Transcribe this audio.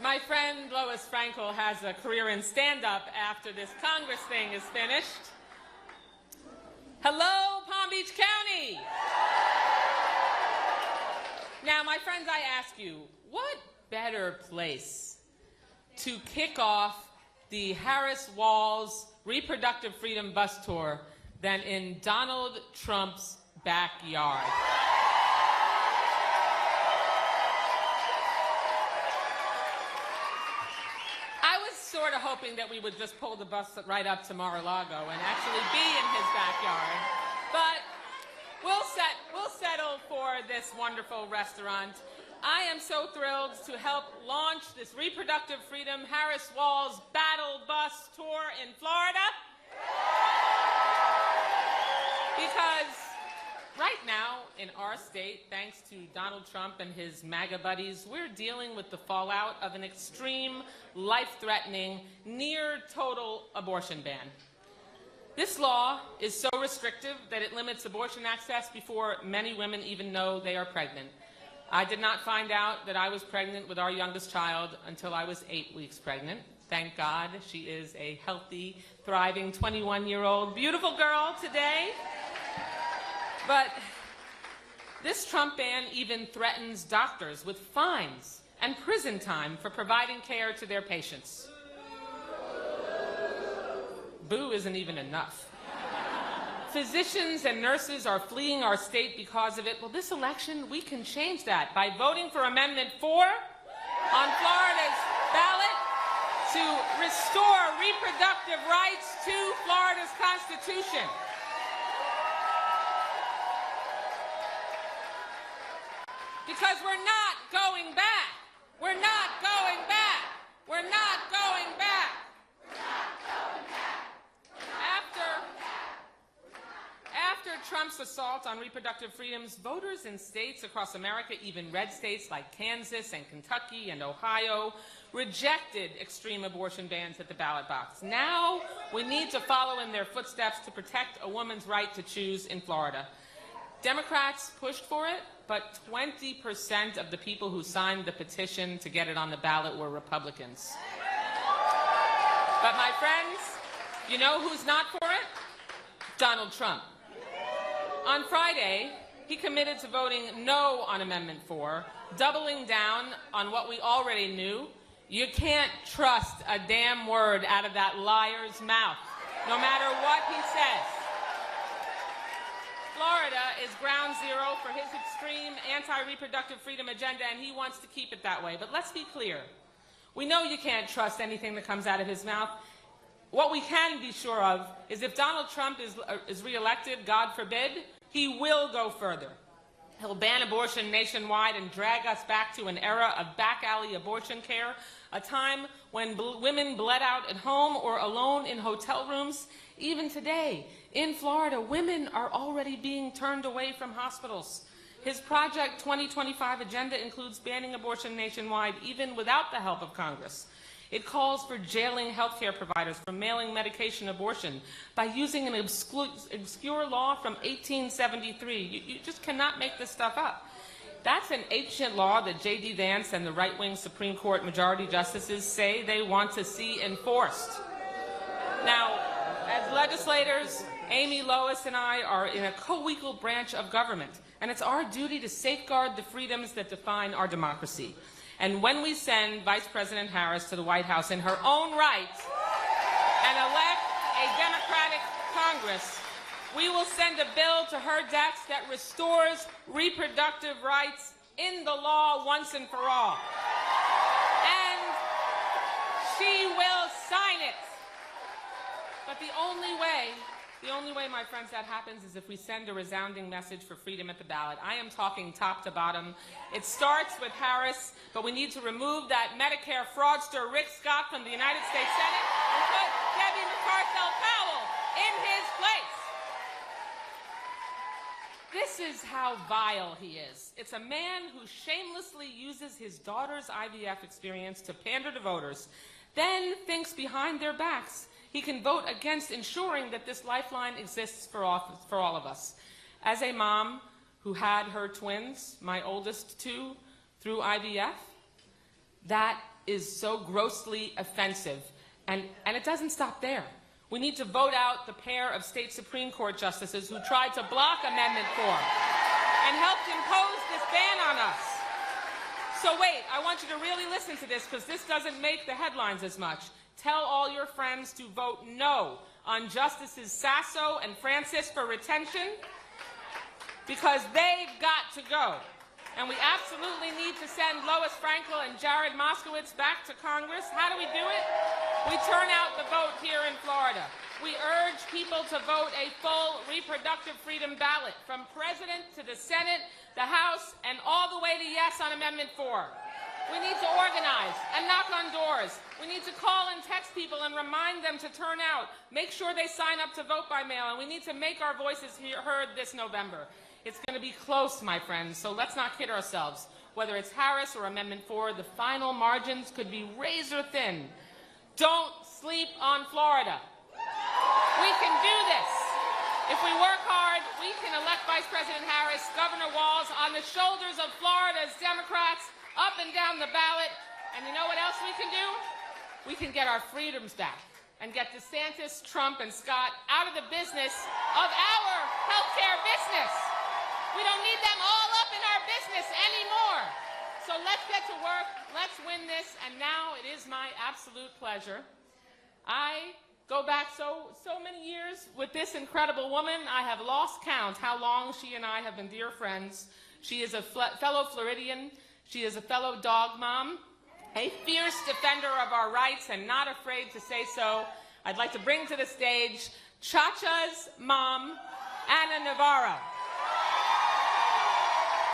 My friend Lois Frankel has a career in stand-up after this Congress thing is finished. Hello, Palm Beach County! Now, my friends, I ask you, what better place to kick off the Harris-Walz Reproductive Freedom Bus Tour than in Donald Trump's backyard? Sort of hoping that we would just pull the bus right up to Mar-a-Lago and actually be in his backyard. But we'll settle for this wonderful restaurant. I am so thrilled to help launch this Reproductive Freedom Harris-Walz Battle Bus Tour in Florida. Because right now in our state, thanks to Donald Trump and his MAGA buddies, we're dealing with the fallout of an extreme, life-threatening, near-total abortion ban. This law is so restrictive that it limits abortion access before many women even know they are pregnant. I did not find out that I was pregnant with our youngest child until I was 8 weeks pregnant. Thank God she is a healthy, thriving 21-year-old, beautiful girl today. But this Trump ban even threatens doctors with fines and prison time for providing care to their patients. Boo isn't even enough. Physicians and nurses are fleeing our state because of it. Well, this election, we can change that by voting for Amendment 4 on Florida's ballot to restore reproductive rights to Florida's Constitution. Because we're not going back. We're not going back. We're not going back. After Trump's assault on reproductive freedoms, voters in states across America, even red states like Kansas and Kentucky and Ohio, rejected extreme abortion bans at the ballot box. Now we need to follow in their footsteps to protect a woman's right to choose in Florida. Democrats pushed for it, but 20% of the people who signed the petition to get it on the ballot were Republicans. But my friends, you know who's not for it? Donald Trump. On Friday, he committed to voting no on Amendment 4, doubling down on what we already knew. You can't trust a damn word out of that liar's mouth, no matter what he says. Florida is ground zero for his extreme anti-reproductive freedom agenda, and he wants to keep it that way. But let's be clear. We know you can't trust anything that comes out of his mouth. What we can be sure of is if Donald Trump is reelected, God forbid, he will go further. He'll ban abortion nationwide and drag us back to an era of back-alley abortion care, a time when women bled out at home or alone in hotel rooms. Even today, in Florida, women are already being turned away from hospitals. His Project 2025 agenda includes banning abortion nationwide, even without the help of Congress. It calls for jailing healthcare providers for mailing medication abortion by using an obscure law from 1873. You just cannot make this stuff up. That's an ancient law that J.D. Vance and the right-wing Supreme Court majority justices say they want to see enforced. Now, as legislators, Amy, Lois, and I are in a co-equal branch of government, and it's our duty to safeguard the freedoms that define our democracy. And when we send Vice President Harris to the White House in her own right and elect a Democratic Congress, we will send a bill to her desk that restores reproductive rights in the law once and for all. And she will sign it. But the only way, my friends, that happens is if we send a resounding message for freedom at the ballot. I am talking top to bottom. It starts with Harris, but we need to remove that Medicare fraudster Rick Scott from the United States Senate and put Debbie McCarthy-Powell in his place. This is how vile he is. It's a man who shamelessly uses his daughter's IVF experience to pander to voters, then thinks behind their backs he can vote against ensuring that this lifeline exists for all of us. As a mom who had her twins, my oldest two, through IVF, that is so grossly offensive. And it doesn't stop there. We need to vote out the pair of state Supreme Court justices who tried to block Amendment 4 and helped impose this ban on us. So wait, I want you to really listen to this because this doesn't make the headlines as much. Tell all your friends to vote no on Justices Sasso and Francis for retention because they've got to go. And we absolutely need to send Lois Frankel and Jared Moskowitz back to Congress. How do we do it? We turn out the vote here in Florida. We urge people to vote a full reproductive freedom ballot from President to the Senate, the House, and all the way to yes on Amendment 4. We need to organize and knock on doors. We need to call and text people and remind them to turn out. Make sure they sign up to vote by mail, and we need to make our voices heard this November. It's going to be close, my friends, so let's not kid ourselves. Whether it's Harris or Amendment 4, the final margins could be razor thin. Don't sleep on Florida. We can do this. If we work hard, we can elect Vice President Harris, Governor Walz on the shoulders of Florida's Democrats, up and down the ballot. And you know what else we can do? We can get our freedoms back and get DeSantis, Trump, and Scott out of the business of our healthcare business. We don't need them all up in our business anymore. So let's get to work. Let's win this. And now it is my absolute pleasure. I go back so many years with this incredible woman. I have lost count how long she and I have been dear friends. She is a fellow Floridian. She is a fellow dog mom, a fierce defender of our rights and not afraid to say so. I'd like to bring to the stage Cha-Cha's mom, Ana Navarro.